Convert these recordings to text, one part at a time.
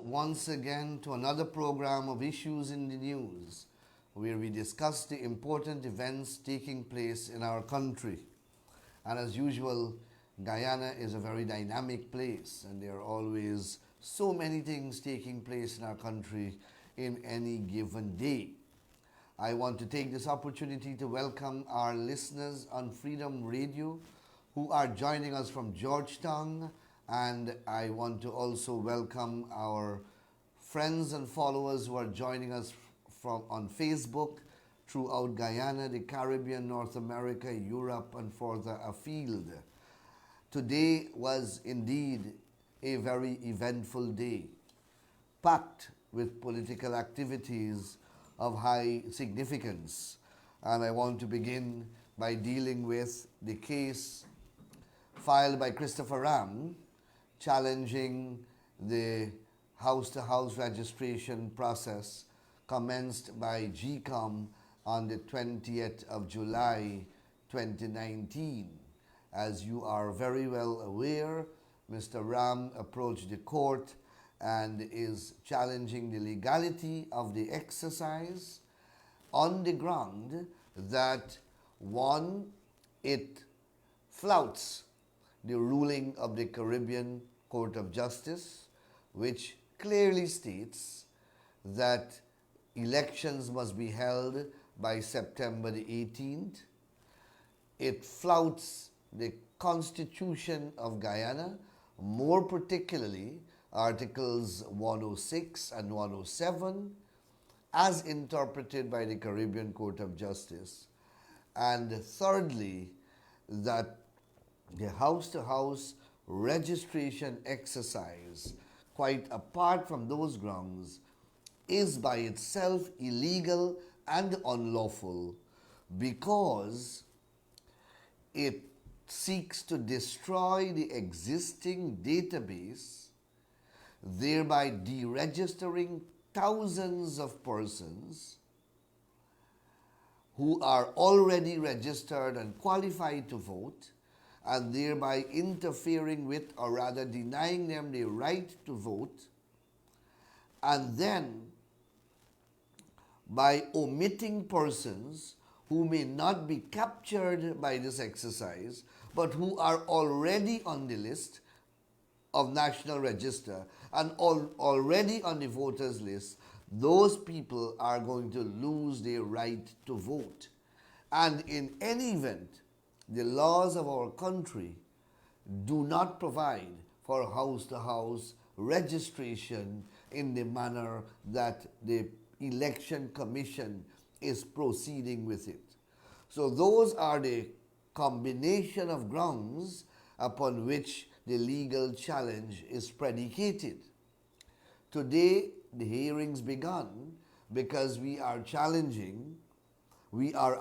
once again to another program of Issues in the News, where we discuss the important events taking place in our country. And as usual, Guyana is a very dynamic place, and there are always so many things taking place in our country in any given day. I want to take this opportunity to welcome our listeners on Freedom Radio who are joining us from Georgetown, and I want to also welcome our friends and followers who are joining us from on Facebook throughout Guyana, the Caribbean, North America, Europe, and further afield. Today was indeed a very eventful day, packed with political activities of high significance. And I want to begin by dealing with the case filed by Christopher Ram challenging the house-to-house registration process commenced by GCOM on the 20th of July 2019. As you are very well aware, Mr. Ram approached the court and is challenging the legality of the exercise on the ground that, one, it flouts the ruling of the Caribbean Court of Justice, which clearly states that elections must be held by September the 18th. It flouts the Constitution of Guyana, more particularly Articles 106 and 107, as interpreted by the Caribbean Court of Justice. And thirdly, that the house-to-house registration exercise, quite apart from those grounds, is by itself illegal and unlawful because it seeks to destroy the existing database, thereby deregistering thousands of persons who are already registered and qualified to vote, and thereby interfering with, or rather denying them the right to vote, and then by omitting persons who may not be captured by this exercise, but who are already on the list of National Register and already on the voters list. Those people are going to lose their right to vote. And in any event, the laws of our country do not provide for house-to-house registration in the manner that the Election Commission is proceeding with it. So those are the combination of grounds upon which the legal challenge is predicated. Today, the hearings begun because we are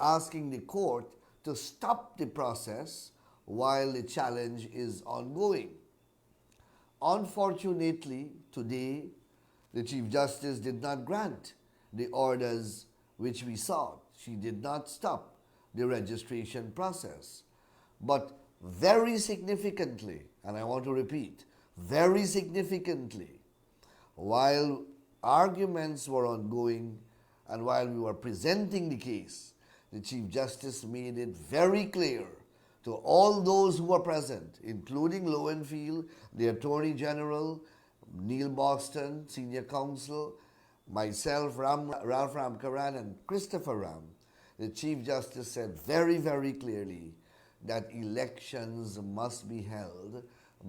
asking the court to stop the process while the challenge is ongoing. Unfortunately, today, the Chief Justice did not grant the orders which we sought. She did not stop the registration process. But very significantly, and I want to repeat, very significantly, while arguments were ongoing and while we were presenting the case, the Chief Justice made it very clear to all those who were present, including Lowenfield, the Attorney General, Neil Boston, Senior Counsel, myself, Ralph Ramkaran, and Christopher Ram. The Chief Justice said very, very clearly that elections must be held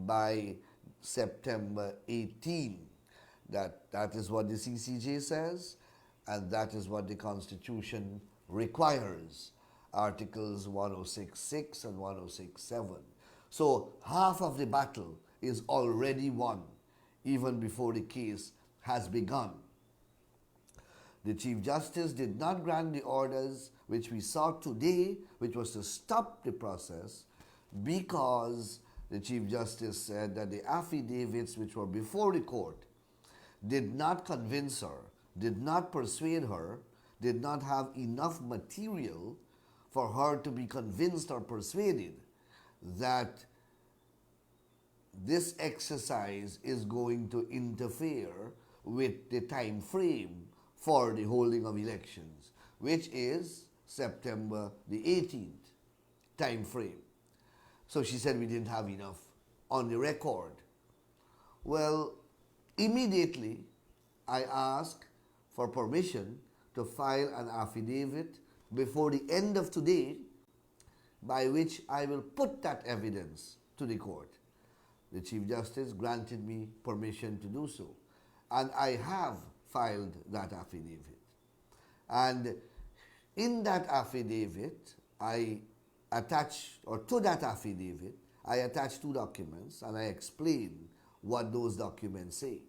by September 18. That is what the CCJ says, and that is what the Constitution requires, Articles 106.6 and 106.7. So half of the battle is already won, even before the case has begun. The Chief Justice did not grant the orders which we sought today, which was to stop the process, because the Chief Justice said that the affidavits which were before the court did not convince her, did not persuade her, did not have enough material for her to be convinced or persuaded that this exercise is going to interfere with the time frame for the holding of elections, which is September the 18th time frame. So she said we didn't have enough on the record. Well, immediately I asked for permission to file an affidavit before the end of today, by which I will put that evidence to the court. The Chief Justice granted me permission to do so, and I have filed that affidavit. And in that affidavit, I attach two documents, and I explain what those documents say.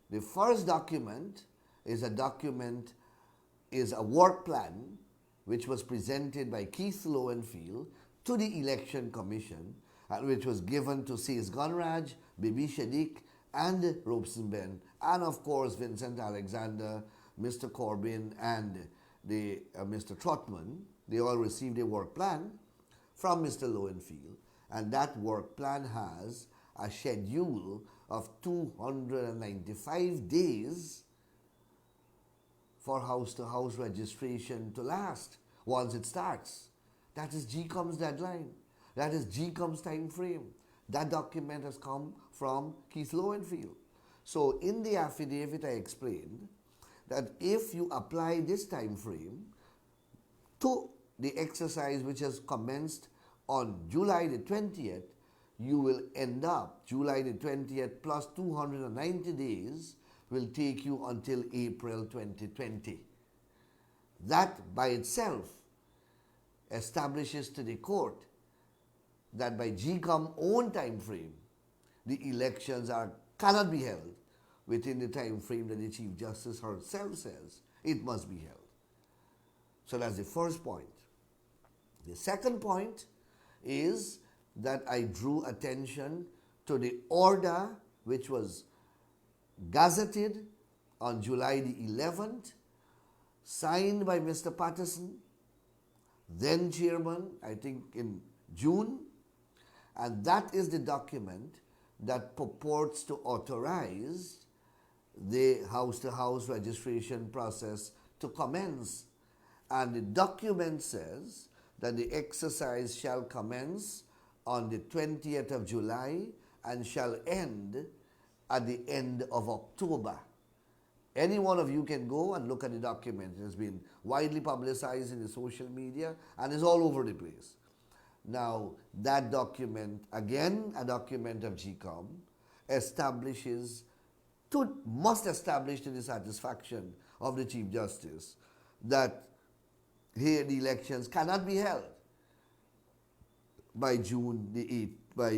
The first document is a work plan which was presented by Keith Lowenfield to the Election Commission, and which was given to Says Gunraj, Bibi Shadiq, and Robeson-Ben, and of course Vincent Alexander, Mr. Corbyn, and Mr. Trotman. They all received a work plan from Mr. Lowenfield, and that work plan has a schedule of 295 days for house-to-house registration to last once it starts. That is GCOM's deadline. That is GCOM's time frame. That document has come from Keith Lowenfield. So in the affidavit I explained that if you apply this time frame to the exercise which has commenced on July the 20th, you will end up, July the 20th plus 290 days will take you until April 2020. That by itself establishes to the court that by GCOM's own time frame, the elections cannot be held within the time frame that the Chief Justice herself says it must be held. So that's the first point. The second point is that I drew attention to the order which was gazetted on July the 11th, signed by Mr. Patterson, then chairman, I think in June, and that is the document that purports to authorize the house-to-house registration process to commence. And the document says that the exercise shall commence on the 20th of July and shall end at the end of October. Any one of you can go and look at the document. It has been widely publicized in the social media and is all over the place. Now, that document, again a document of GCOM, must establish to the satisfaction of the Chief Justice that here the elections cannot be held by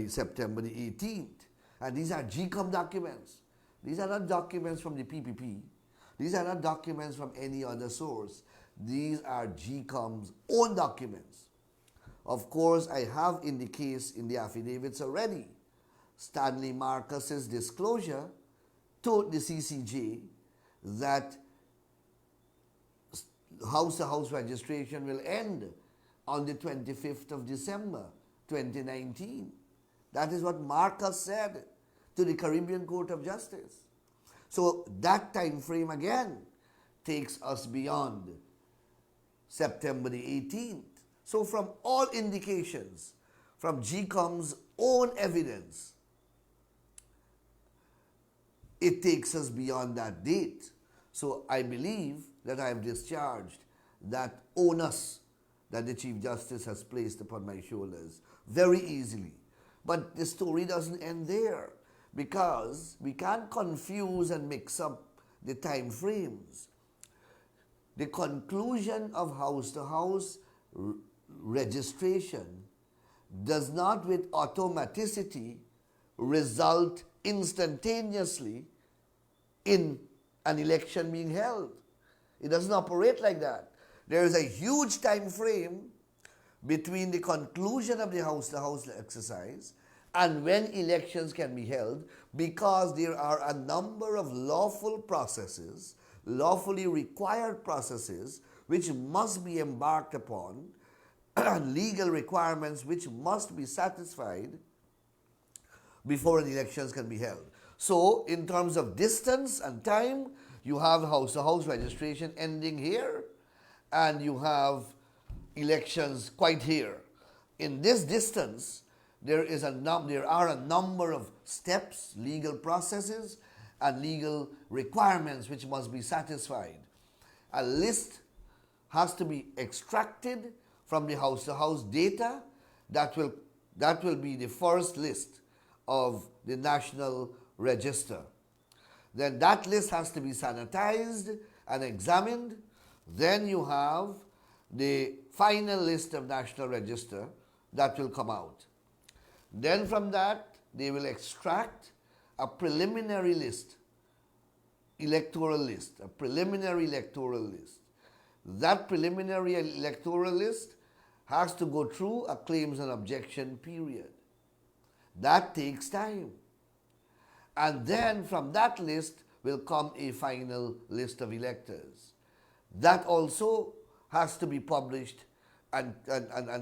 September the 18th. And these are GCOM documents. These are not documents from the PPP. These are not documents from any other source. These are GCOM's own documents. Of course, I have in the case, in the affidavits already, Stanley Marcus's disclosure to the CCJ that house-to-house registration will end on the 25th of December 2019. That is what Marcus said to the Caribbean Court of Justice. So that time frame again takes us beyond September the 18th. So from all indications, from GCOM's own evidence, it takes us beyond that date. So I believe that I have discharged that onus that the Chief Justice has placed upon my shoulders very easily. But the story doesn't end there, because we can't confuse and mix up the time frames. The conclusion of house-to-house registration does not with automaticity result instantaneously in an election being held. It doesn't operate like that. There is a huge time frame between the conclusion of the house-to-house exercise and when elections can be held, because there are a number of lawful processes, lawfully required processes, which must be embarked upon, legal requirements which must be satisfied before the elections can be held. So, in terms of distance and time, you have house-to-house registration ending here, and you have elections quite here. In this distance, there are a number of steps, legal processes, and legal requirements which must be satisfied. A list has to be extracted from the house-to-house data. That will be the first list of the National Register. Then that list has to be sanitized and examined. Then you have the final list of National Register that will come out. Then from that, they will extract a preliminary list, electoral list, a preliminary electoral list. That preliminary electoral list has to go through a claims and objection period. That takes time. And then from that list will come a final list of electors. That also has to be published and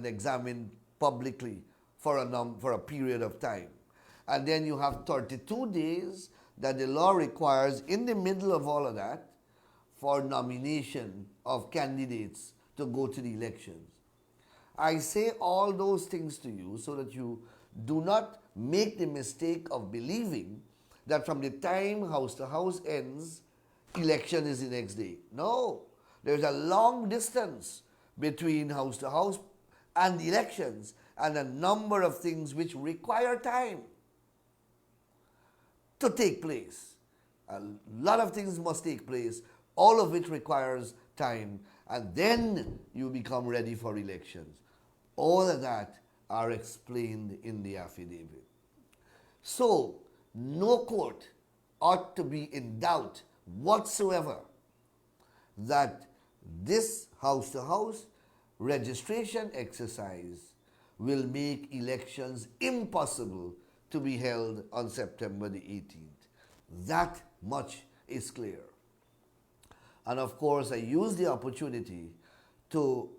examined publicly for a period of time. And then you have 32 days that the law requires in the middle of all of that for nomination of candidates to go to the elections. I say all those things to you so that you do not make the mistake of believing that from the time house to house ends, election is the next day. No, there's a long distance between house to house and elections, and a number of things which require time to take place. A lot of things must take place, all of which requires time, and then you become ready for elections. All of that are explained in the affidavit. So, no court ought to be in doubt whatsoever that this house-to-house registration exercise will make elections impossible to be held on September the 18th. That much is clear. And of course, I use the opportunity to,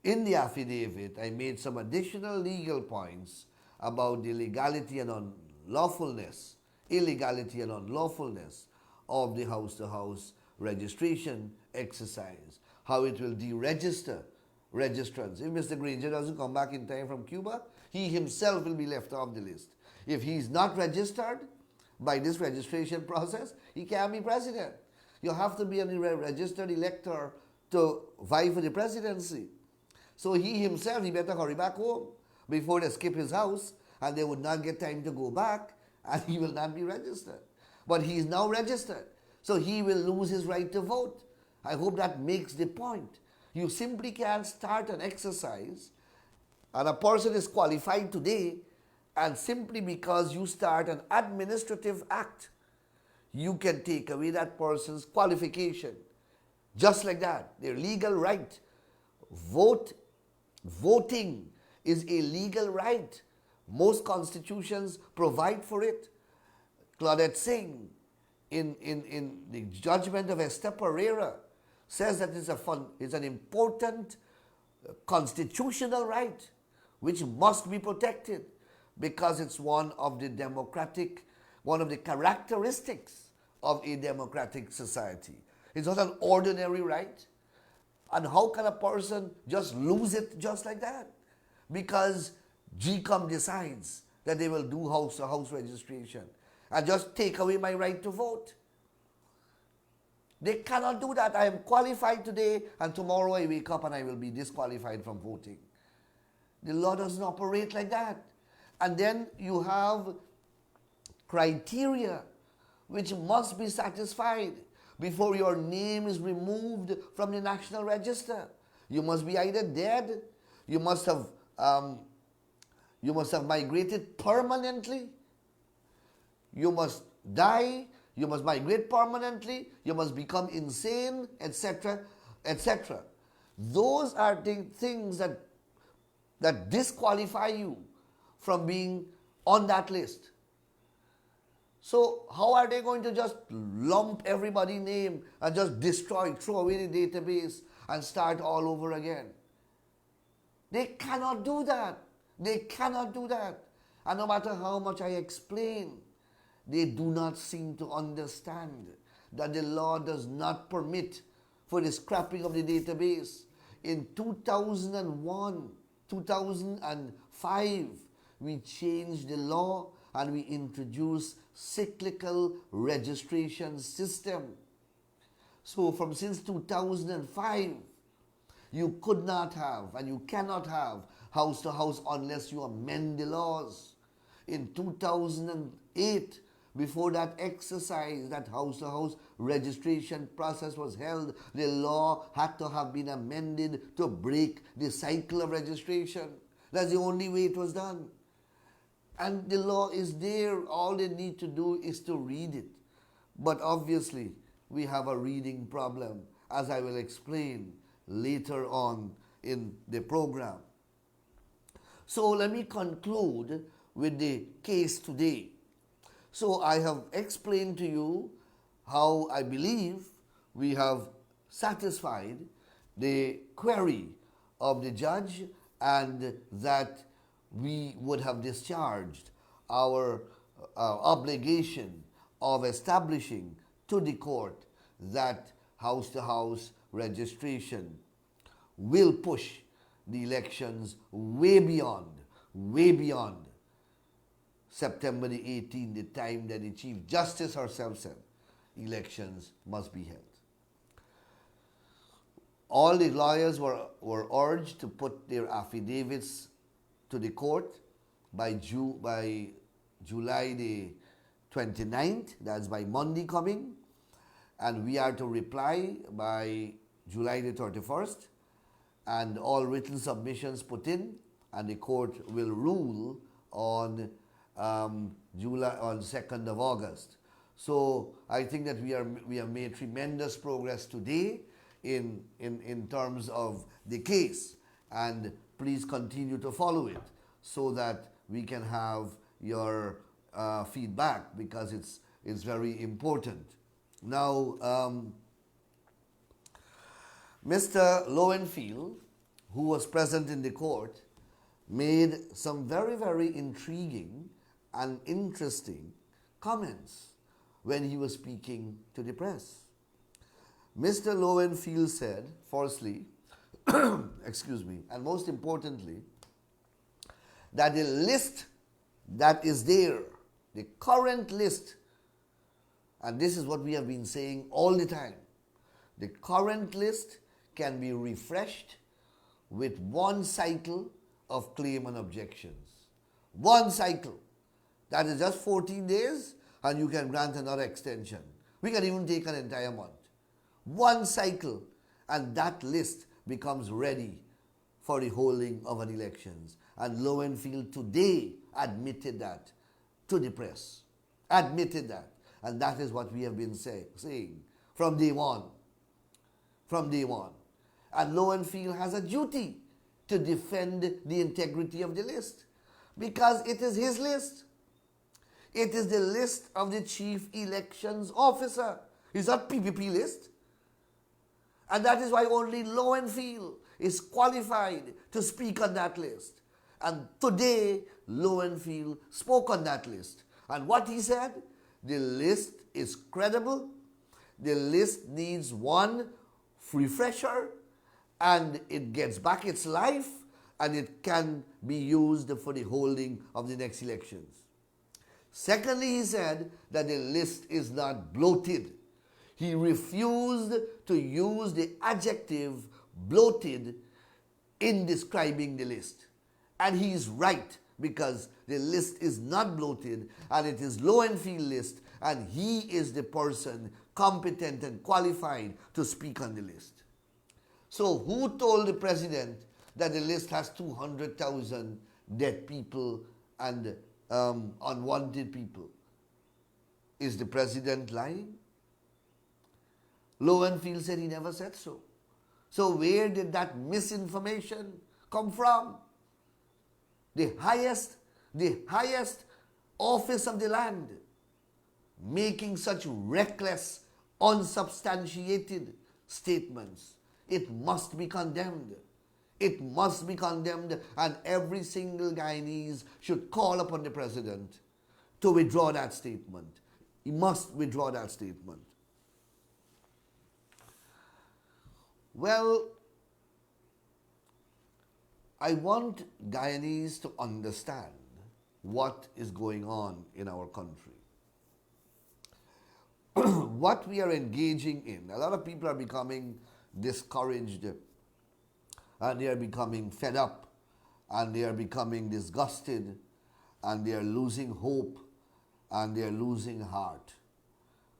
in the affidavit, I made some additional legal points about the legality and unlawfulness, illegality and unlawfulness of the house-to-house registration exercise, how it will deregister registrants. If Mr. Granger doesn't come back in time from Cuba, he himself will be left off the list. If he's not registered by this registration process, he can't be president. You have to be a registered elector to vie for the presidency. So he himself, he better hurry back home before they skip his house, and they would not get time to go back, and he will not be registered. But he is now registered, so he will lose his right to vote. I hope that makes the point. You simply can't start an exercise, and a person is qualified today, and simply because you start an administrative act, you can take away that person's qualification. Just like that, their legal right. Voting is a legal right. Most constitutions provide for it. Claudette Singh, in the judgment of Esther Pereira, says that it's an important constitutional right which must be protected because it's one of the characteristics of a democratic society. It's not an ordinary right. And how can a person just lose it just like that? Because GCOM decides that they will do house-to-house registration and just take away my right to vote. They cannot do that. I am qualified today, and tomorrow I wake up and I will be disqualified from voting. The law doesn't operate like that. And then you have criteria which must be satisfied before your name is removed from the National Register. You must be either dead, you must have migrated permanently, you must die, you must migrate permanently, you must become insane, etc., etc. Those are the things that disqualify you from being on that list. So how are they going to just lump everybody's name and just throw away the database and start all over again? They cannot do that. They cannot do that. And no matter how much I explain they do not seem to understand that the law does not permit for the scrapping of the database. In 2001, 2005, we changed the law and we introduced cyclical registration system. So from since 2005, you could not have and you cannot have house to house unless you amend the laws. In 2008, before that exercise, that house to house registration process was held, the law had to have been amended to break the cycle of registration. That's the only way it was done. And the law is there. All they need to do is to read it. But obviously, we have a reading problem, as I will explain later on in the program. So let me conclude with the case today. So I have explained to you how I believe we have satisfied the query of the judge and that we would have discharged our obligation of establishing to the court that house-to-house registration will push the elections way beyond September the 18th, the time that the Chief Justice herself said elections must be held. All the lawyers were urged to put their affidavits to the court by July the 29th, that's by Monday coming, and we are to reply by July the 31st, and all written submissions put in, and the court will rule on July on 2nd of August. So I think that we have made tremendous progress today in terms of the case, and please continue to follow it so that we can have your feedback, because it's very important. Now, Mr. Lowenfield, who was present in the court, made some very, very intriguing and interesting comments when he was speaking to the press. Mr. Lowenfield said, firstly, excuse me, and most importantly, that the list that is there, the current list, and this is what we have been saying all the time, the current list can be refreshed with one cycle of claim and objections. One cycle. That is just 14 days, and you can grant another extension. We can even take an entire month. One cycle, and that list becomes ready for the holding of an elections. And Lowenfield today admitted that to the press. Admitted that. And that is what we have been saying from day one. From day one. And Lowenfield has a duty to defend the integrity of the list, because it is his list. It is the list of the Chief Elections Officer. It's not PPP list. And that is why only Lowenfield is qualified to speak on that list. And today, Lowenfield spoke on that list. And what he said, the list is credible, the list needs one refresher, and it gets back its life, and it can be used for the holding of the next elections. Secondly, he said that the list is not bloated. He refused to use the adjective bloated in describing the list. And he is right, because the list is not bloated, and it is Lowenfield list, and he is the person competent and qualified to speak on the list. So who told the president that the list has 200,000 dead people and unwanted people? Is the president lying? Lowenfield said he never said so. So where did that misinformation come from? The highest office of the land making such reckless, unsubstantiated statements. It must be condemned. It must be condemned, and every single Guyanese should call upon the president to withdraw that statement. He must withdraw that statement. Well, I want Guyanese to understand what is going on in our country. What we are engaging in, a lot of people are becoming discouraged and they are becoming fed up and they are becoming disgusted and they are losing hope and they are losing heart.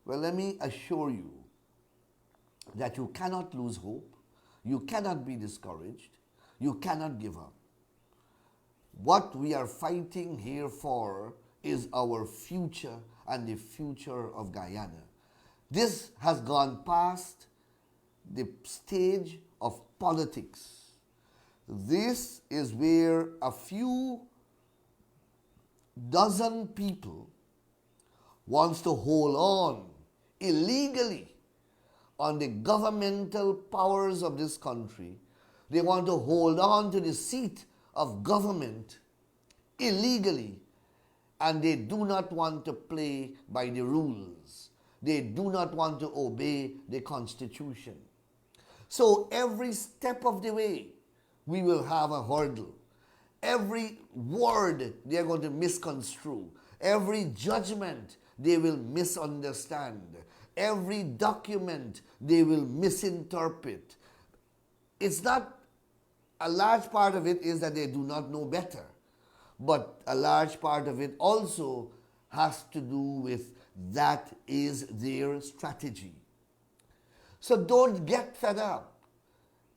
Well, let me assure you that you cannot lose hope, you cannot be discouraged, you cannot give up. What we are fighting here for is our future and the future of Guyana. This has gone past the stage of politics. This is where a few dozen people wants to hold on illegally on the governmental powers of this country. They want to hold on to the seat of government illegally, and they do not want to play by the rules. They do not want to obey the Constitution. So every step of the way, we will have a hurdle. Every word they are going to misconstrue. Every judgment they will misunderstand. Every document they will misinterpret. It's not, a large part of it is that they do not know better. But a large part of it also has to do with that is their strategy. So don't get fed up.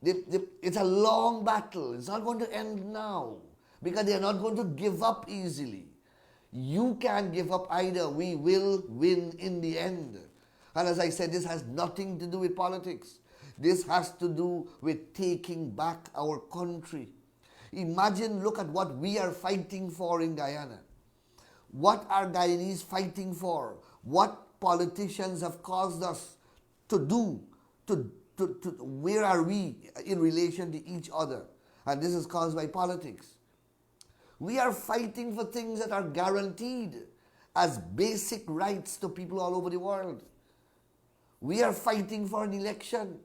It's a long battle. It's not going to end now because they are not going to give up easily. You can't give up either. We will win in the end. And as I said, this has nothing to do with politics. This has to do with taking back our country. Imagine, look at what we are fighting for in Guyana. What are Guyanese fighting for? What politicians have caused us to do? Where are we in relation to each other? And this is caused by politics. We are fighting for things that are guaranteed as basic rights to people all over the world. We are fighting for an election.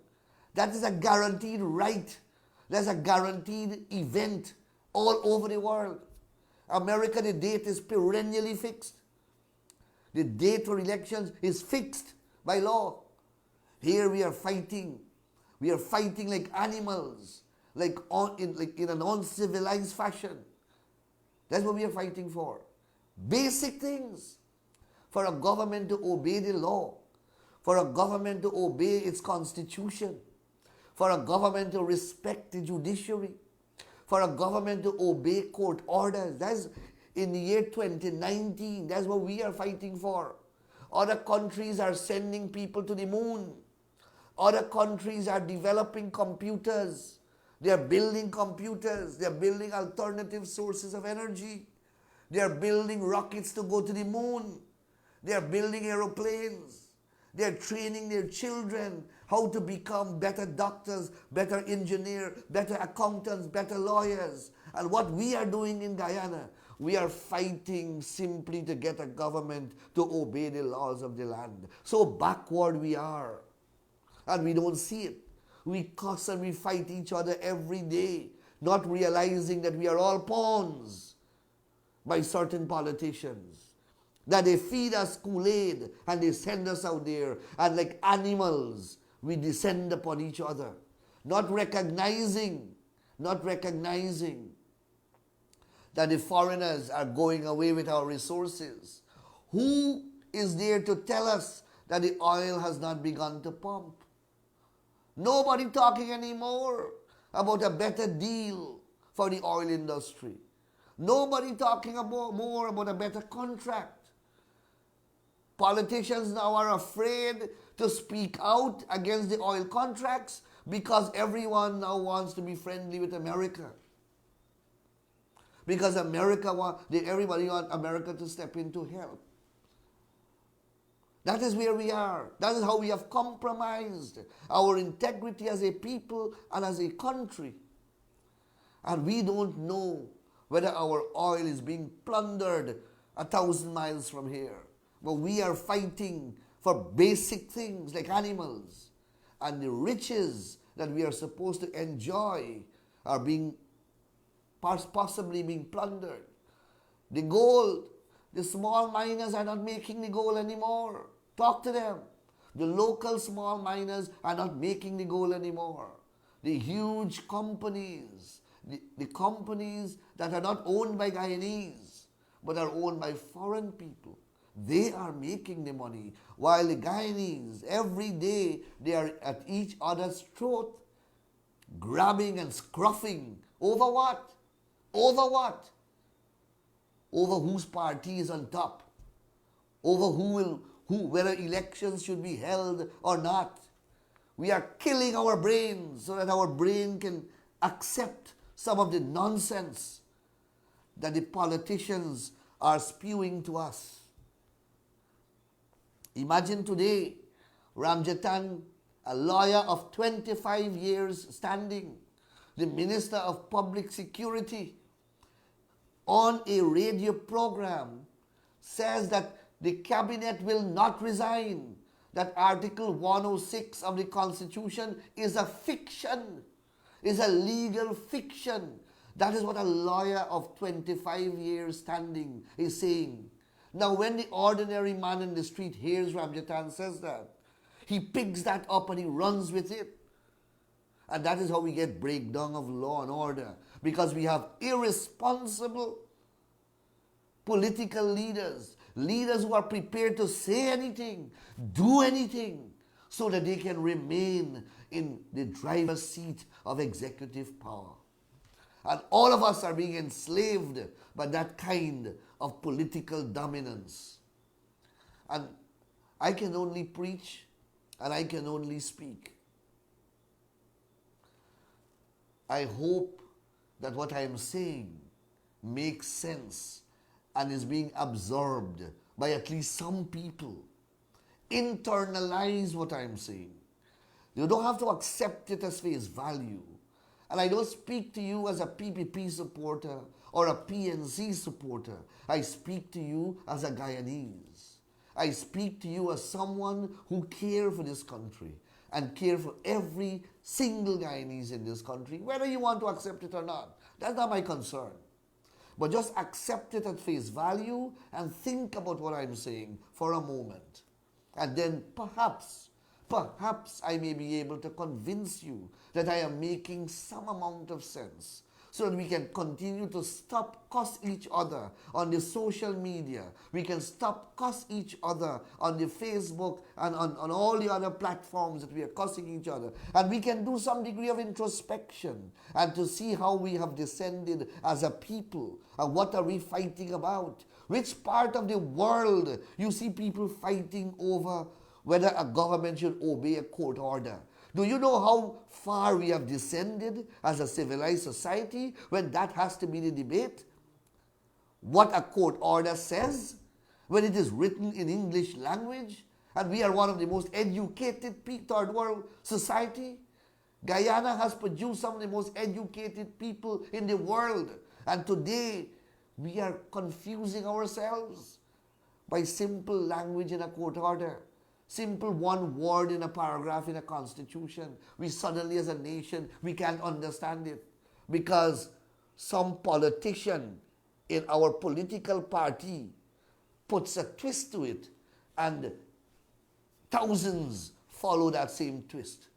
That is a guaranteed right. That's a guaranteed event all over the world. America, the date is perennially fixed. The date for elections is fixed by law. Here we are fighting. We are fighting like animals, like in an uncivilized fashion. That's what we are fighting for. Basic things. For a government to obey the law. For a government to obey its constitution. For a government to respect the judiciary. For a government to obey court orders. That's in the year 2019. That's what we are fighting for. Other countries are sending people to the moon. Other countries are developing computers. They are building computers. They are building alternative sources of energy. They are building rockets to go to the moon. They are building aeroplanes. They are training their children how to become better doctors, better engineers, better accountants, better lawyers. And what we are doing in Guyana, we are fighting simply to get a government to obey the laws of the land. So backward we are. And we don't see it. We cuss and we fight each other every day, not realizing that we are all pawns by certain politicians. That they feed us Kool-Aid and they send us out there, and like animals, we descend upon each other, not recognizing that the foreigners are going away with our resources. Who is there to tell us that the oil has not begun to pump? Nobody talking anymore about a better deal for the oil industry. Nobody talking more about a better contract. Politicians now are afraid to speak out against the oil contracts because everyone now wants to be friendly with America. Because everybody wants America to step in to help. That is where we are. That is how we have compromised our integrity as a people and as a country. And we don't know whether our oil is being plundered 1,000 miles from here. But we are fighting for basic things like animals. And the riches that we are supposed to enjoy are being possibly being plundered. The gold, the small miners are not making the gold anymore. Talk to them. The local small miners are not making the gold anymore. The huge companies, the companies that are not owned by Guyanese, but are owned by foreign people, they are making the money. While the Guyanese, every day, they are at each other's throat, grabbing and scruffing. Over what? Over what? Over whose party is on top. Over whether elections should be held or not. We are killing our brains so that our brain can accept some of the nonsense that the politicians are spewing to us. Imagine today, Ramjatan, a lawyer of 25 years standing, the Minister of Public Security, on a radio program says that the cabinet will not resign, that Article 106 of the Constitution is a fiction, is a legal fiction. That is what a lawyer of 25 years standing is saying. Now, when the ordinary man in the street hears Ramjatan says that, he picks that up and he runs with it. And that is how we get breakdown of law and order, because we have irresponsible political leaders, leaders who are prepared to say anything, do anything, so that they can remain in the driver's seat of executive power. And all of us are being enslaved by that kind of political dominance. And I can only preach and I can only speak. I hope that what I am saying makes sense and is being absorbed by at least some people. Internalize what I am saying. You don't have to accept it as face value. And I don't speak to you as a PPP supporter or a PNC supporter. I speak to you as a Guyanese. I speak to you as someone who cares for this country and care for every single Guyanese in this country, whether you want to accept it or not. That's not my concern. But just accept it at face value and think about what I'm saying for a moment. And then perhaps I may be able to convince you that I am making some amount of sense, so that we can continue to stop cuss each other on the social media. We can stop cuss each other on the Facebook and on all the other platforms that we are cussing each other. And we can do some degree of introspection and to see how we have descended as a people and what are we fighting about. Which part of the world you see people fighting over whether a government should obey a court order? Do you know how far we have descended as a civilized society when that has to be the debate? What a court order says when it is written in English language, and we are one of the most educated third world society. Guyana has produced some of the most educated people in the world, and today we are confusing ourselves by simple language in a court order. Simple one word in a paragraph in a constitution. We suddenly as a nation, we can't understand it because some politician in our political party puts a twist to it and thousands follow that same twist.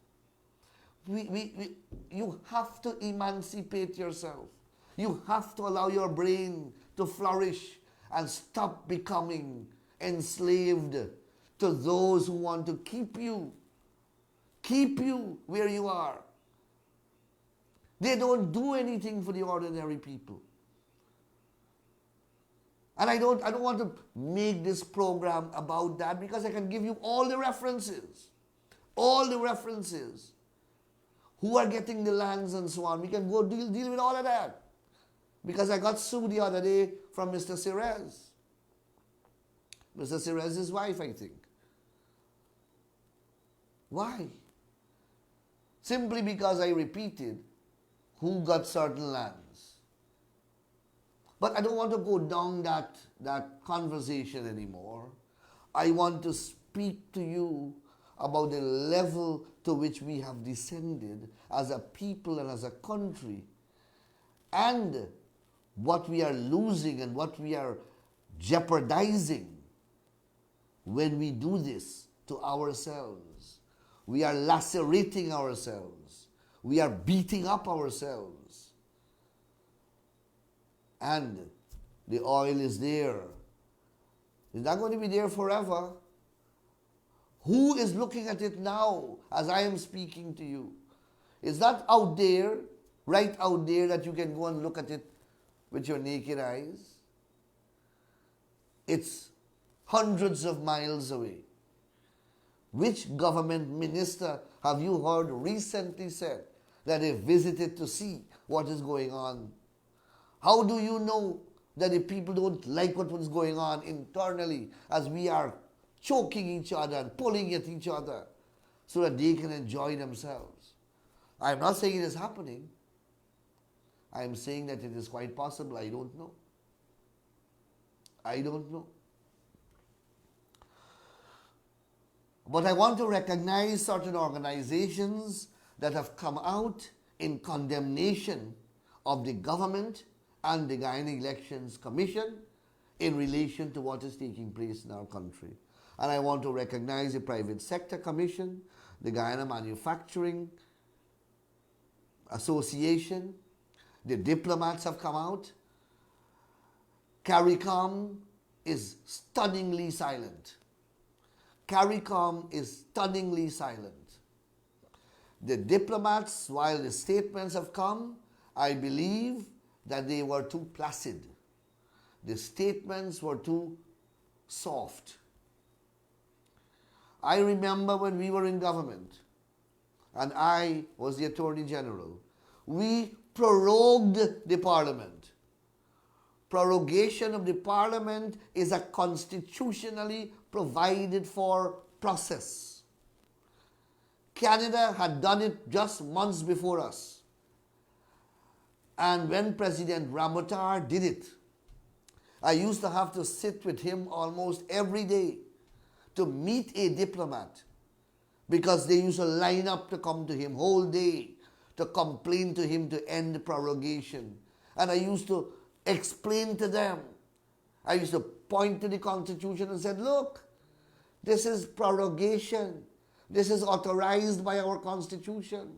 You have to emancipate yourself. You have to allow your brain to flourish and stop becoming enslaved to those who want to keep you where you are. They don't do anything for the ordinary people. And I don't want to make this program about that, because I can give you all the references. Who are getting the lands and so on. We can go deal with all of that. Because I got sued the other day from Mr. Sirez. Mr. Sirez's wife, I think. Why? Simply because I repeated who got certain lands. But I don't want to go down that conversation anymore. I want to speak to you about the level to which we have descended as a people and as a country, and what we are losing and what we are jeopardizing when we do this to ourselves. We are lacerating ourselves. We are beating up ourselves. And the oil is there. It's not going to be there forever. Who is looking at it now as I am speaking to you? It's not out there, right out there, that you can go and look at it with your naked eyes. It's hundreds of miles away. Which government minister have you heard recently said that they visited to see what is going on? How do you know that the people don't like what was going on internally as we are choking each other and pulling at each other so that they can enjoy themselves? I am not saying it is happening. I am saying that it is quite possible. I don't know. I don't know. But I want to recognize certain organizations that have come out in condemnation of the government and the Guyana Elections Commission in relation to what is taking place in our country. And I want to recognize the Private Sector Commission, the Guyana Manufacturing Association. The diplomats have come out. CARICOM is stunningly silent. CARICOM is stunningly silent. The diplomats, while the statements have come, I believe that they were too placid. The statements were too soft. I remember when we were in government and I was the Attorney General, we prorogued the Parliament. Prorogation of the Parliament is a constitutionally provided for process. Canada had done it just months before us. And when President Ramotar did it, I used to have to sit with him almost every day to meet a diplomat, because they used to line up to come to him whole day to complain to him to end the prorogation. And I used to explain to them. I used to point to the Constitution and said, look, this is prorogation. This is authorized by our Constitution.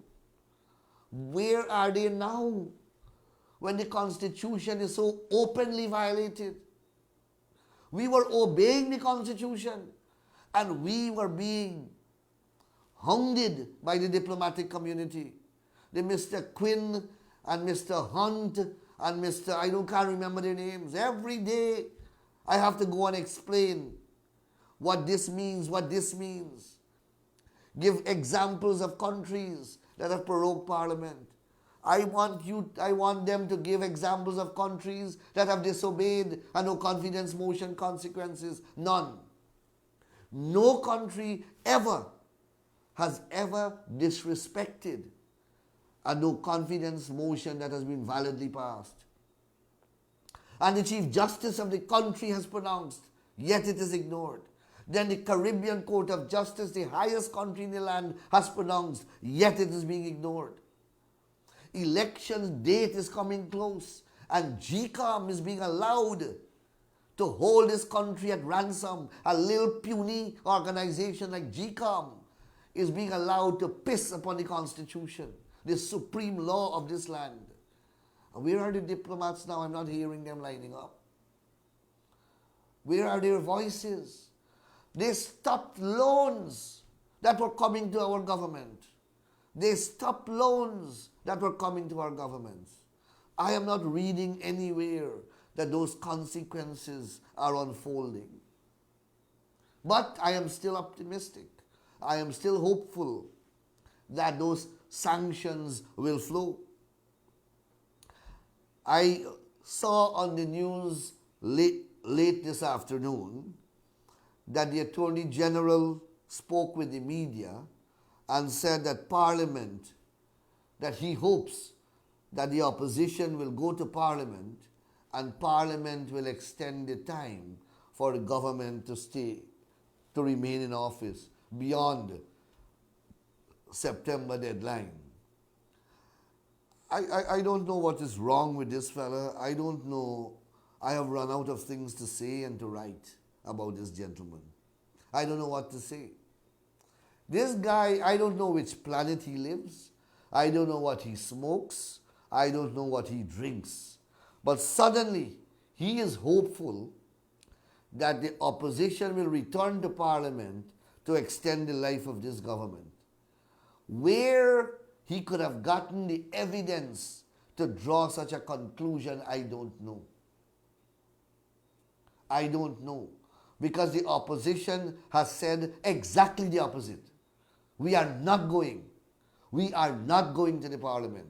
Where are they now when the Constitution is so openly violated? We were obeying the Constitution and we were being hounded by the diplomatic community. The Mr. Quinn and Mr. Hunt and Mr. can't remember their names. Every day I have to go and explain what this means, what this means. Give examples of countries that have prorogued Parliament. I want them to give examples of countries that have disobeyed a no confidence motion consequences. None. No country has ever disrespected a no confidence motion that has been validly passed. And the Chief Justice of the country has pronounced, yet it is ignored. Then the Caribbean Court of Justice, the highest country in the land, has pronounced, yet it is being ignored. Elections date is coming close, and GCOM is being allowed to hold this country at ransom. A little puny organization like GCOM is being allowed to piss upon the Constitution, the supreme law of this land. And where are the diplomats now? I'm not hearing them lining up. Where are their voices? They stopped loans that were coming to our government. They stopped loans that were coming to our governments. I am not reading anywhere that those consequences are unfolding. But I am still optimistic. I am still hopeful that those sanctions will flow. I saw on the news late this afternoon that the Attorney General spoke with the media and said that Parliament, that he hopes that the opposition will go to Parliament and Parliament will extend the time for the government to remain in office beyond September deadline. I don't know what is wrong with this fella. I don't know. I have run out of things to say and to write about this gentleman. I don't know what to say. This guy, I don't know which planet he lives. I don't know what he smokes. I don't know what he drinks. But suddenly, he is hopeful that the opposition will return to Parliament to extend the life of this government. Where he could have gotten the evidence to draw such a conclusion, I don't know. I don't know. Because the opposition has said exactly the opposite. We are not going. We are not going to the Parliament.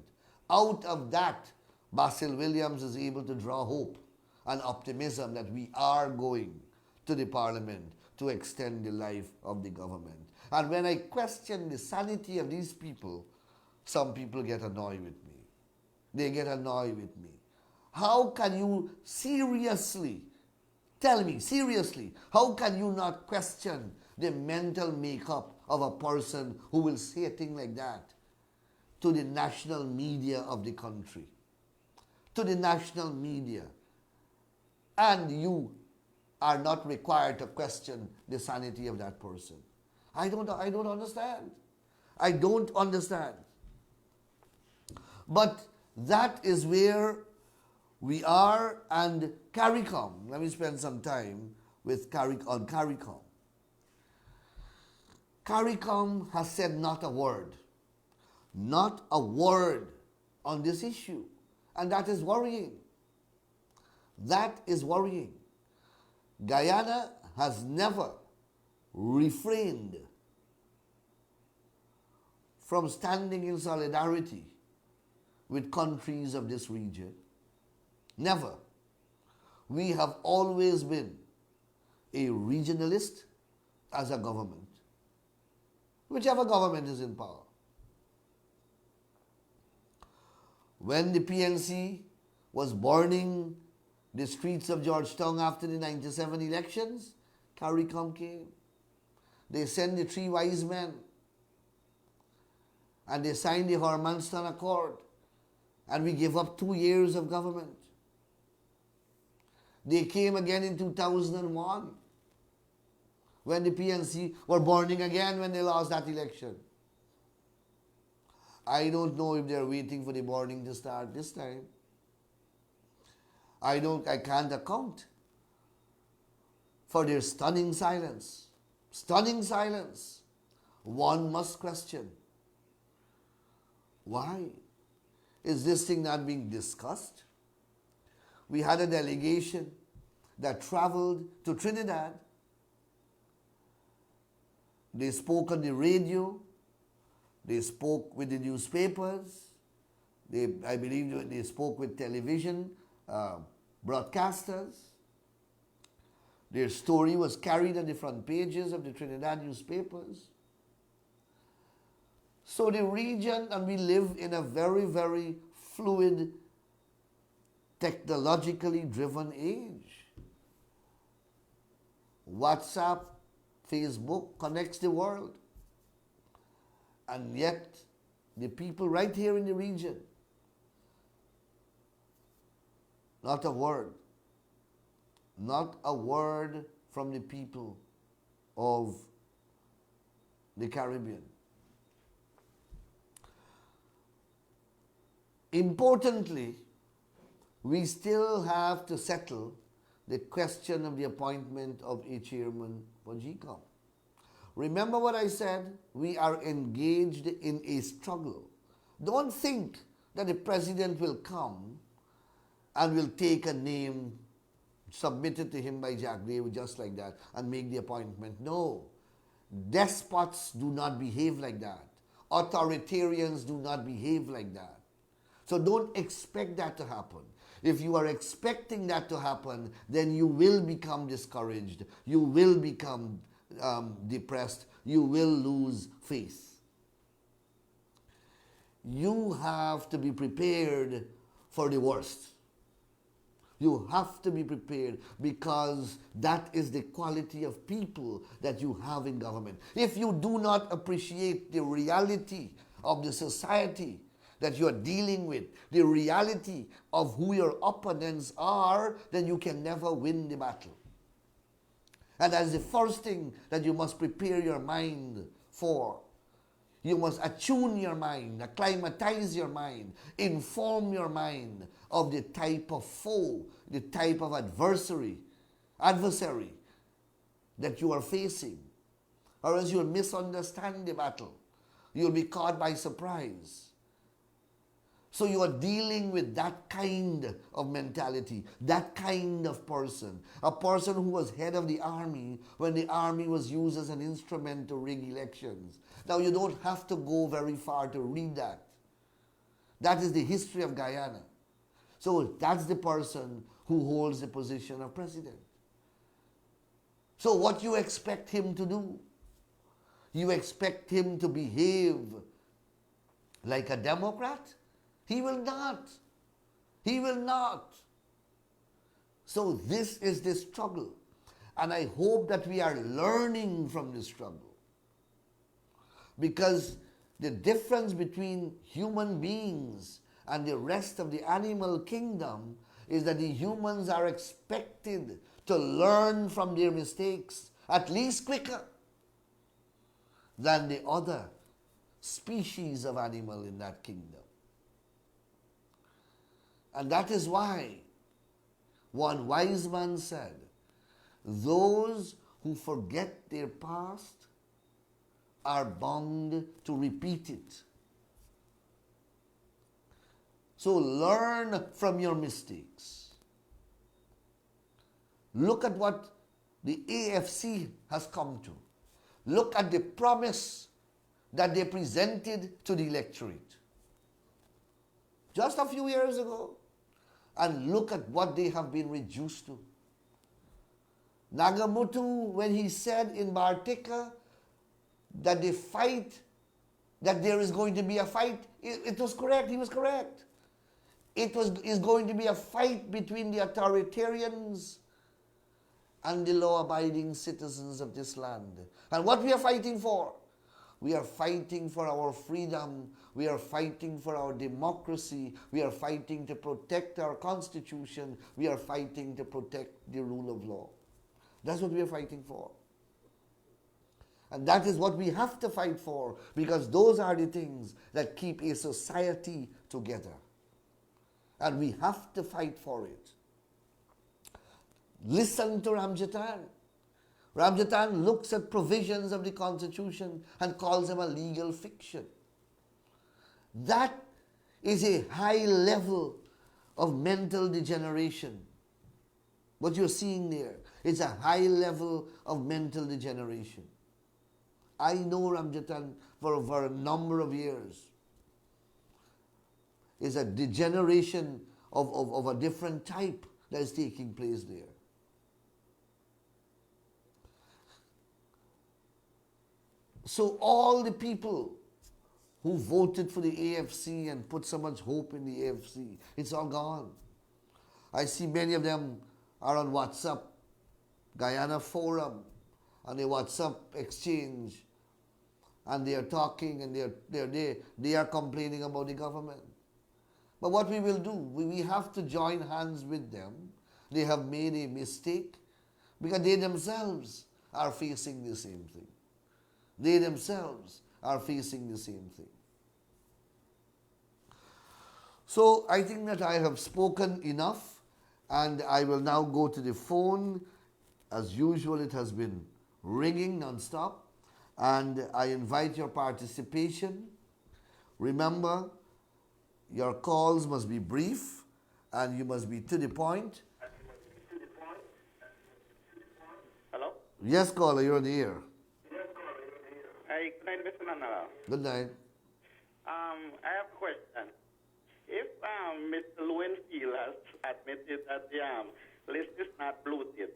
Out of that, Basil Williams is able to draw hope and optimism that we are going to the Parliament to extend the life of the government. And when I question the sanity of these people, some people get annoyed with me. They get annoyed with me. How can you seriously, tell me seriously, how can you not question the mental makeup of a person who will say a thing like that to the national media of the country? To the national media. And you are not required to question the sanity of that person. I don't understand. I don't understand. But that is where we are, and CARICOM. Let me spend some time with on CARICOM. CARICOM has said not a word on this issue. And that is worrying. That is worrying. Guyana has never refrained from standing in solidarity with countries of this region. Never. We have always been a regionalist as a government, whichever government is in power. When the PNC was burning the streets of Georgetown after the 97 elections, CARICOM came. They sent the three wise men and they signed the Hermanston Accord, and we gave up 2 years of government. They came again in 2001 when the PNC were burning again when they lost that election. I don't know if they're waiting for the burning to start this time. I can't account for their stunning silence. Stunning silence. One must question, why is this thing not being discussed? We had a delegation that traveled to Trinidad. They spoke on the radio. They spoke with the newspapers. I believe they spoke with television broadcasters. Their story was carried on the front pages of the Trinidad newspapers. So the region, and we live in a very, very fluid, technologically driven age. WhatsApp, Facebook connects the world. And yet, the people right here in the region, not a word from the people of the Caribbean. Importantly, we still have to settle the question of the appointment of a chairman for GCOM. Remember what I said? We are engaged in a struggle. Don't think that the president will come and will take a name submitted to him by Jack David just like that and make the appointment. No. Despots do not behave like that. Authoritarians do not behave like that. So don't expect that to happen. If you are expecting that to happen, then you will become discouraged. You will become depressed. You will lose faith. You have to be prepared for the worst. You have to be prepared because that is the quality of people that you have in government. If you do not appreciate the reality of the society that you are dealing with, the reality of who your opponents are, then you can never win the battle. And that is the first thing that you must prepare your mind for. You must attune your mind, acclimatize your mind, inform your mind of the type of foe, the type of adversary that you are facing. Or else you'll misunderstand the battle. You'll be caught by surprise. So you are dealing with that kind of mentality, that kind of person. A person who was head of the army when the army was used as an instrument to rig elections. Now you don't have to go very far to read that. That is the history of Guyana. So that's the person who holds the position of president. So what you expect him to do? You expect him to behave like a Democrat? He will not. He will not. So this is the struggle. And I hope that we are learning from this struggle. Because the difference between human beings and the rest of the animal kingdom is that the humans are expected to learn from their mistakes, at least quicker than the other species of animal in that kingdom. And that is why one wise man said, those who forget their past are bound to repeat it. So learn from your mistakes. Look at what the AFC has come to. Look at the promise that they presented to the electorate just a few years ago. And look at what they have been reduced to. Nagamutu, when he said in Bartika that the fight, that there is going to be a fight, it was correct, he was correct. Is going to be a fight between the authoritarians and the law-abiding citizens of this land. And what we are fighting for? We are fighting for our freedom. We are fighting for our democracy. We are fighting to protect our constitution. We are fighting to protect the rule of law. That's what we are fighting for. And that is what we have to fight for, because those are the things that keep a society together. And we have to fight for it. Listen to Ramjatan. Ramjatan looks at provisions of the Constitution and calls them a legal fiction. That is a high level of mental degeneration. What you're seeing there, it's a high level of mental degeneration. I know Ramjatan for a number of years. It's a degeneration of a different type that is taking place there. So all the people who voted for the AFC and put so much hope in the AFC, it's all gone. I see many of them are on WhatsApp, Guyana Forum, and the WhatsApp exchange, and they are talking and they are complaining about the government. But what we will do, we have to join hands with them. They have made a mistake because they themselves are facing the same thing. They themselves are facing the same thing. So I think that I have spoken enough, and I will now go to the phone. As usual, it has been ringing non-stop, and I invite your participation. Remember, your calls must be brief and you must be to the point. Hello? Yes, caller, you're on the air. Hi, good night, Mr. Nandlall. Good night. I have a question. If Mr. Lowenfield has admitted that the list is not bloated,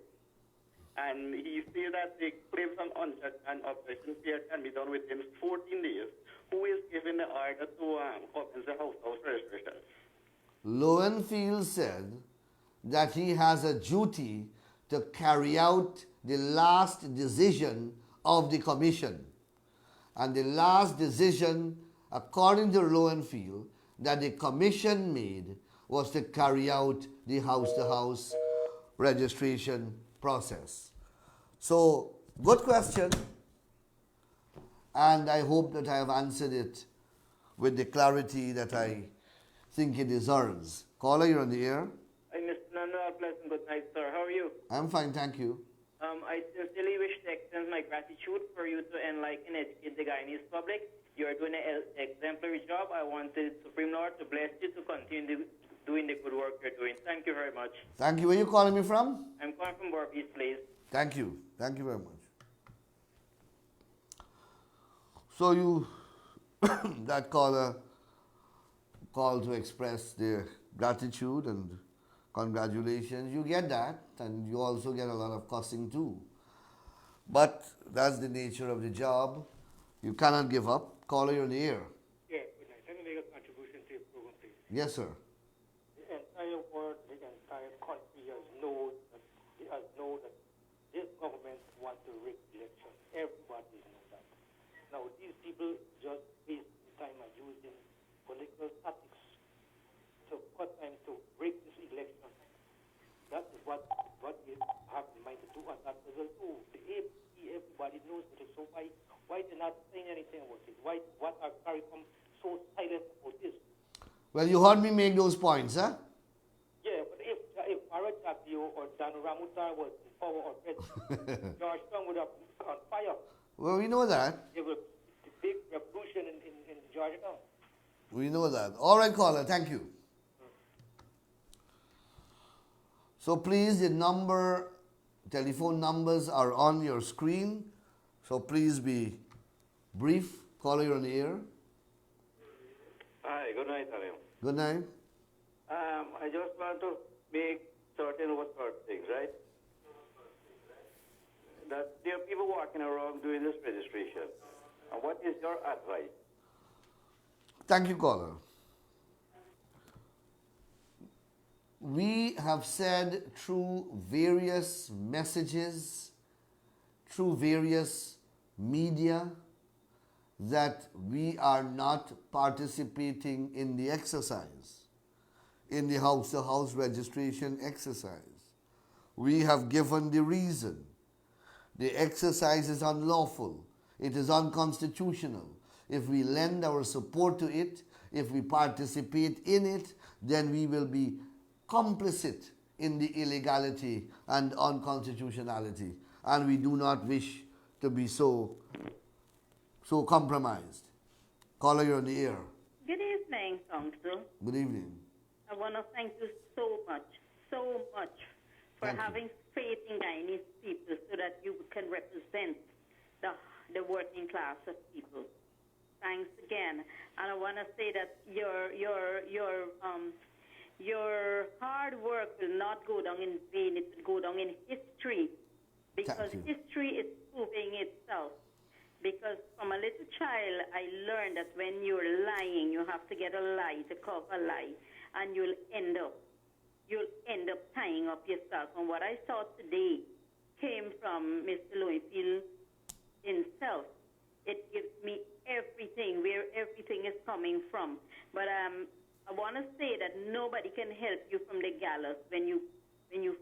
and he said that the claims on unchecked and objection period can be done within 14 days, who is given the order to commence the house registration? Lowenfield said that he has a duty to carry out the last decision of the commission. And the last decision, according to Lowenfield, that the commission made was to carry out the house-to-house registration process. So, good question, and I hope that I have answered it with the clarity that I think it deserves. Caller, you're on the air. Hi, Mr. Nandlall, pleasant good night, sir. How are you? I'm fine, thank you. I sincerely wish to extend my gratitude for you to enlighten and educate the Guyanese public. You are doing an exemplary job. I want the Supreme Lord to bless you to continue doing the good work you're doing. Thank you very much. Thank you. Where are you calling me from? I'm calling from Barbees, please. Thank you. Thank you very much. So you, that caller called to express their gratitude and congratulations. You get that, and you also get a lot of cussing too. But that's the nature of the job. You cannot give up. Caller, you're in the air. Yeah, good night. Let me make a contribution to your program, please. Yes, sir. The entire world, the entire country has known that this government wants to rig elections. Everybody knows that. Now, these people just waste time and using political tactics to cut time to rig this election. That is what we have in mind to do, and that is do. The APC, everybody knows it. So why they're not saying anything about it? What are CARICOM so silent about this? Well, you heard me make those points, huh? Yeah, but if Barrett Tapio or Dan Ramutar was in power or president, Georgetown would have been on fire. Well, we know that. There was a big revolution in Georgetown. We know that. All right, caller. Thank you. So please, the telephone numbers are on your screen. So please be brief. Caller, you're on the air. Hi, good night, Anil. Good night. I just want to make certain things, right? That there are people walking around doing this registration. And what is your advice? Thank you, caller. We have said through various messages, through various media, that we are not participating in the exercise, in the house-to-house registration exercise. We have given the reason. The exercise is unlawful. It is unconstitutional. If we lend our support to it, if we participate in it, then we will be complicit in the illegality and unconstitutionality. And we do not wish to be so compromised. Caller, you're on the air. Good evening, Council. Good evening. I want to thank you so much for Thank you. having faith in Guyanese people so that you can represent the working class of people. Thanks again. And I want to say that your hard work will not go down in vain. It will go down in history, because Thank you. history is proving itself. Because from a little child, I learned that when you're lying, you have to get a lie to cover a lie, and you'll end up tying up yourself. And what I saw today came from Mr. Lowenfield himself. It gives me everything, where everything is coming from. But I want to say that nobody can help you from the gallows. When you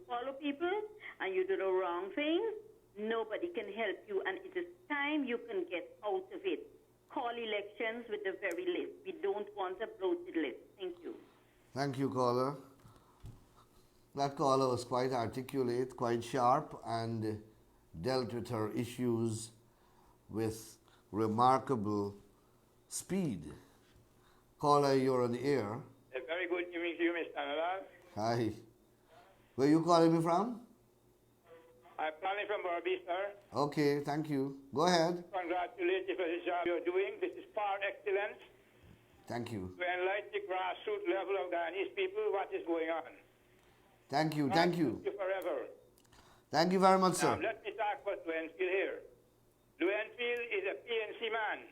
follow people and you do the wrong thing, nobody can help you, and it is time you can get out of it. Call elections with the very list. We don't want a bloated list. Thank you. Thank you, caller. That caller was quite articulate, quite sharp, and dealt with her issues with remarkable speed. Caller, you're on the air. A very good evening to you, Mr. Nandlall. Hi. Where are you calling me from? I'm planning from Barbees, sir. Okay, thank you. Go ahead. Congratulate you for the job you're doing. This is par excellence Thank you. to enlighten the grassroots level of Guyanese people what is going on. Thank you. Thank you. Thank you forever. Thank you very much, Now, sir. let me talk about Lowenfield here. Lowenfield is a PNC man,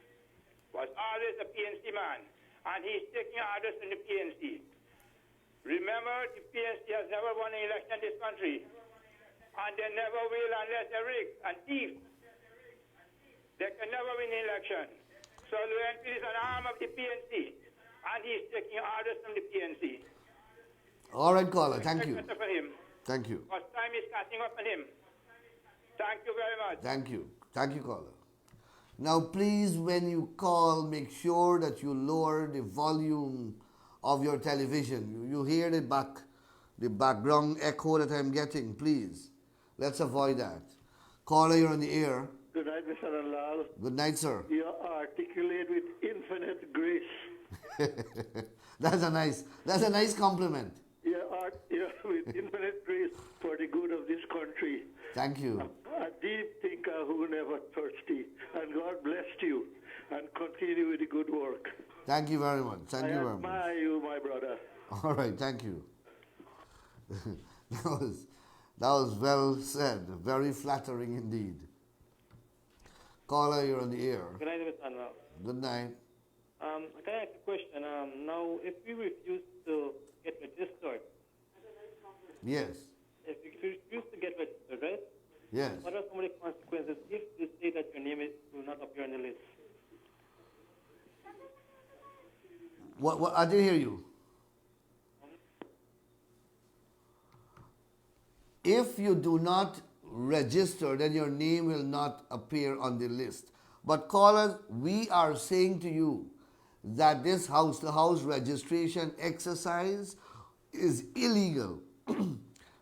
was always a PNC man, and he's taking orders from the PNC. Remember, the PNC has never won an election in this country. And they never will unless they rig and thief. They can never win an election. So Luan is an arm of the PNC. And he's taking orders from the PNC. All right, caller. Thank you. For him. Thank you. Because time is catching up on him. Thank you very much. Thank you. Thank you, caller. Now, please, when you call, make sure that you lower the volume of your television. You hear the background echo that I'm getting, please. Let's avoid that. Caller, you're on the air. Good night, Mr. Nandlall. Good night, sir. You articulate with infinite grace. That's a nice compliment. You're with infinite grace for the good of this country. Thank you. A deep thinker who never thirsty. And God bless you. And continue with the good work. Thank you very much. Thank you very much. I admire you, my brother. All right, thank you. that was well said. Very flattering indeed. Caller, you're on the air. Good night, Mr. Nandlall. Good night. Can I ask a question? Now, if we refuse to get registered, Yes. if we refuse to get registered, right? Yes. What are some of the consequences if you say that your name will not appear on the list? What I didn't hear you. If you do not register, then your name will not appear on the list. But callers, we are saying to you that this house-to-house registration exercise is illegal.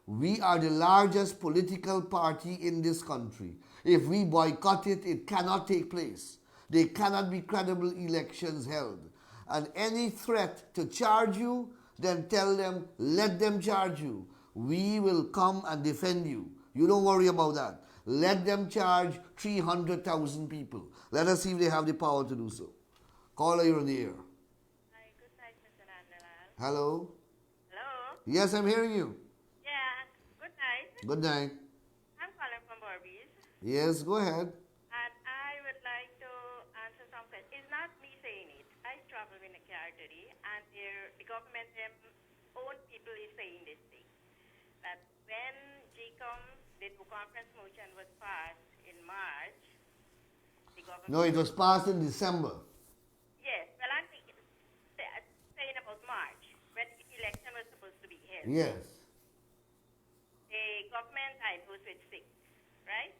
We are the largest political party in this country. If we boycott it, it cannot take place. There cannot be credible elections held. And any threat to charge you, then tell them, let them charge you. We will come and defend you. You don't worry about that. Let them charge 300,000 people. Let us see if they have the power to do so. Caller, you're on the air. Hi, good night, Mr. Nandlall. Hello? Hello? Yes, I'm hearing you. Yeah, good night. Good night. I'm calling from Barbies, Yes, go ahead. and I would like to answer some questions. It's not me saying it. I travel in a car today, and the government, them own people is saying this thing. That when GCOM, the conference motion was passed in March, the government... No, it was passed in December. Yes, well, I'm saying about March, when the election was supposed to be held. Yes. The government I was with 6, right?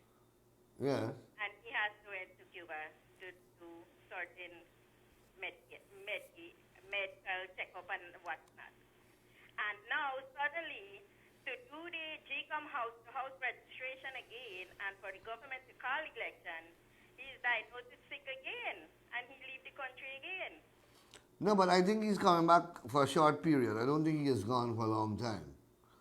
Yeah. And he has to went to Cuba to do certain medical checkup and whatnot. And now suddenly to do the GCOM house-to-house registration again and for the government to call election, he's diagnosed sick again and he leave the country again. No, but I think he's coming back for a short period. I don't think he has gone for a long time.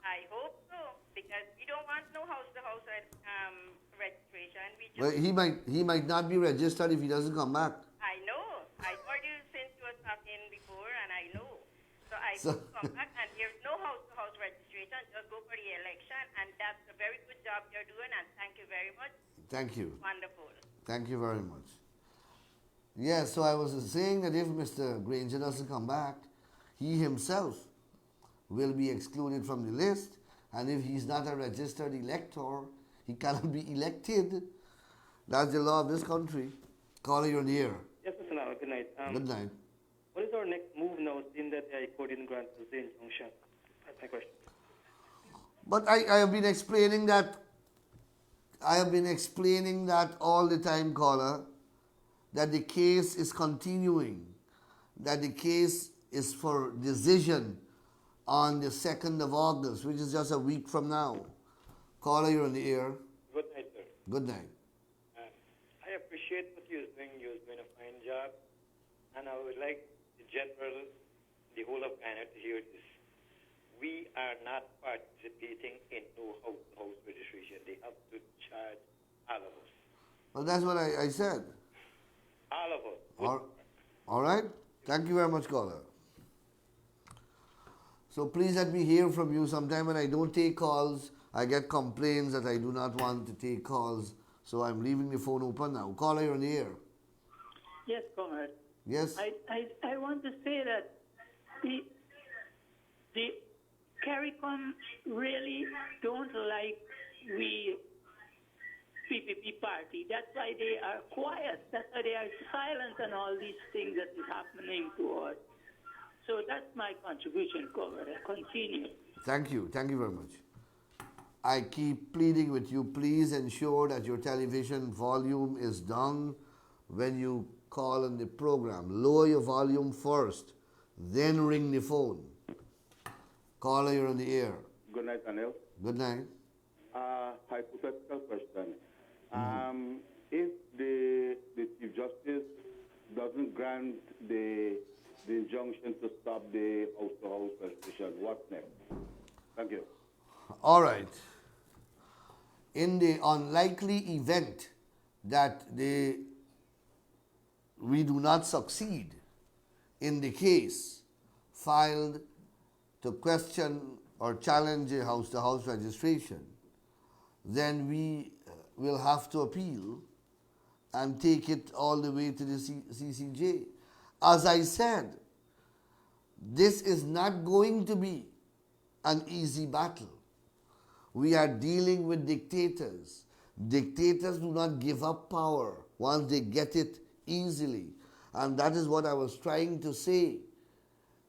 I hope so, because we don't want no house-to-house registration. We just Well, he might not be registered if he doesn't come back. I know. I heard you since you were talking before, and I know. So I will come back, and there's no house-to-house registration. Just go for the election, and that's a very good job you're doing, and thank you very much. Thank you. Wonderful. Thank you very much. Yes, so I was saying that if Mr. Granger doesn't come back, he himself will be excluded from the list, and if he's not a registered elector, he cannot be elected. That's the law of this country. Caller, you're in the air. Yes, Mr. Nandlall, good night. Good night. What is our next move now, seeing that the High Court didn't grant us the injunction? That's my question. But I have been explaining that. I have been explaining that all the time, caller, that the case is continuing, that the case is for decision on the 2nd of August, which is just a week from now. Caller, you're on the air. Good night, sir. Good night. I appreciate what you're doing. You're doing a fine job. And I would like the general, the whole of Ghana to hear this. We are not participating in no house-to-house registration. They have to charge all of us. Well, that's what I said. All of us. All right. Thank you very much, caller. So please let me hear from you. Sometime when I don't take calls, I get complaints that I do not want to take calls. So I'm leaving the phone open now. Caller, you're on the air. Yes, comrade. Yes. I want to say that the CARICOM really don't like we PPP party. That's why they are quiet. That's why they are silent on all these things that is happening to us. So that's my contribution, Governor. Continue. Thank you. Thank you very much. I keep pleading with you, please ensure that your television volume is down when you call on the program. Lower your volume first, then ring the phone. Caller, you're on the air. Good night, Anil. Good night. Hypothetical question. If the Chief Justice doesn't grant the injunction to stop the house-to-house registration, what's next? Thank you. All right. In the unlikely event that we do not succeed in the case filed to question or challenge a house-to-house registration, then we will have to appeal and take it all the way to the CCJ. As I said, this is not going to be an easy battle. We are dealing with dictators. Dictators do not give up power once they get it easily. And that is what I was trying to say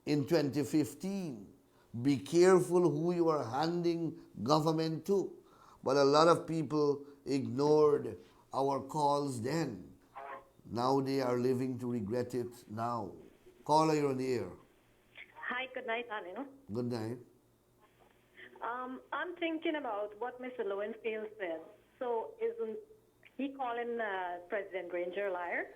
in 2015. Be careful who you are handing government to. But a lot of people ignored our calls then. Now they are living to regret it now. Caller, you're on the air. Hi, good night, Anil. Good night. I'm thinking about what Mr. Lowenfield said. So isn't he calling President Granger a liar?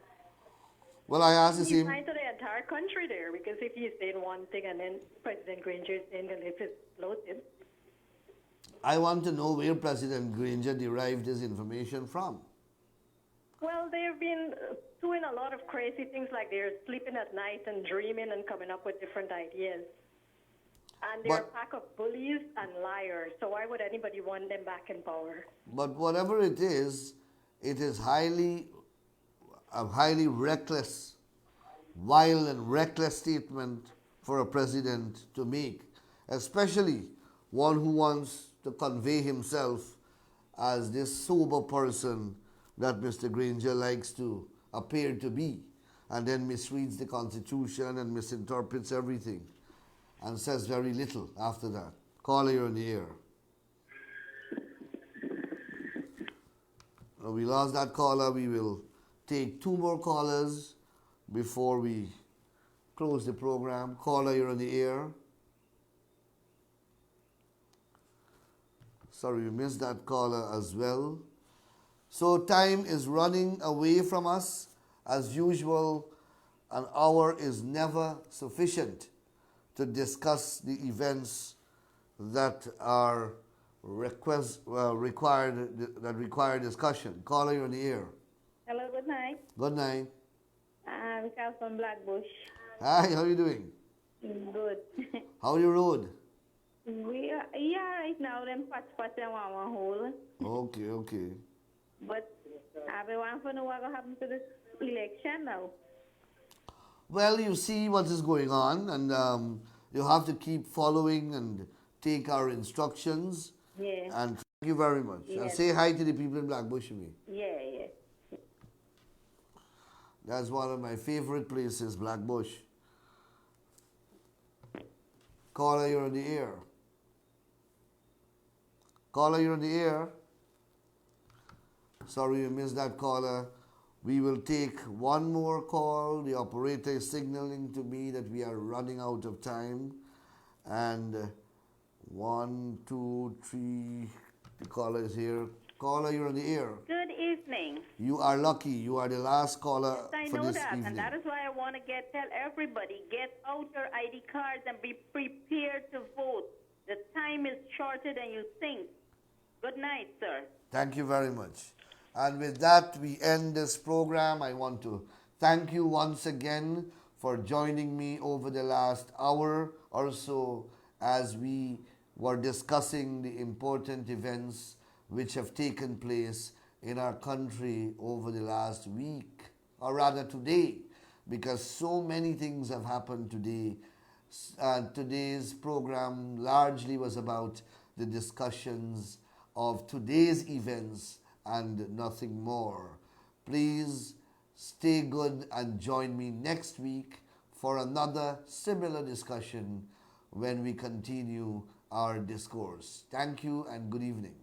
Well, I asked the He's same. lying to the entire country there, because if he's saying one thing and then President Granger is saying the list is bloated. I want to know where President Granger derived his information from. Well, they've been doing a lot of crazy things, like they're sleeping at night and dreaming and coming up with different ideas. And they're a pack of bullies and liars, so why would anybody want them back in power? But whatever it is a highly reckless, wild and reckless statement for a president to make, especially one who wants to convey himself as this sober person that Mr. Granger likes to appear to be, and then misreads the Constitution and misinterprets everything and says very little after that. Caller, you're on the air. We lost that caller. We will take two more callers before we close the program. Caller, you're on the air. Sorry, we missed that caller as well. So time is running away from us. As usual, an hour is never sufficient to discuss the events that are require discussion. Caller, you're on the air. Hello, good night. Good night. I'm Carl from Blackbush. Hi, how are you doing? Good. How your road? We are right now, them patch and one hole. Okay. But I want to know what will happen to this election now. Well, you see what is going on, and you have to keep following and take our instructions. Yeah. And thank you very much. Yes. And say hi to the people in Blackbush to me. Yeah. That's one of my favorite places, Blackbush. Caller, you're on the air. Caller, you're on the air. Sorry you missed that caller. We will take one more call. The operator is signaling to me that we are running out of time. And 1, 2, 3, the caller is here. Caller, you're on the air. Good evening. You are lucky. You are the last caller I for know this that, evening. and that is why I want to tell everybody, get out your ID cards and be prepared to vote. The time is shorter than you think. Good night, sir. Thank you very much. And with that, we end this program. I want to thank you once again for joining me over the last hour or so as we were discussing the important events which have taken place in our country over the last week, or rather today, because so many things have happened today Today's program largely was about the discussions of today's events and nothing more. Please stay good and join me next week for another similar discussion when we continue our discourse. Thank you and good evening.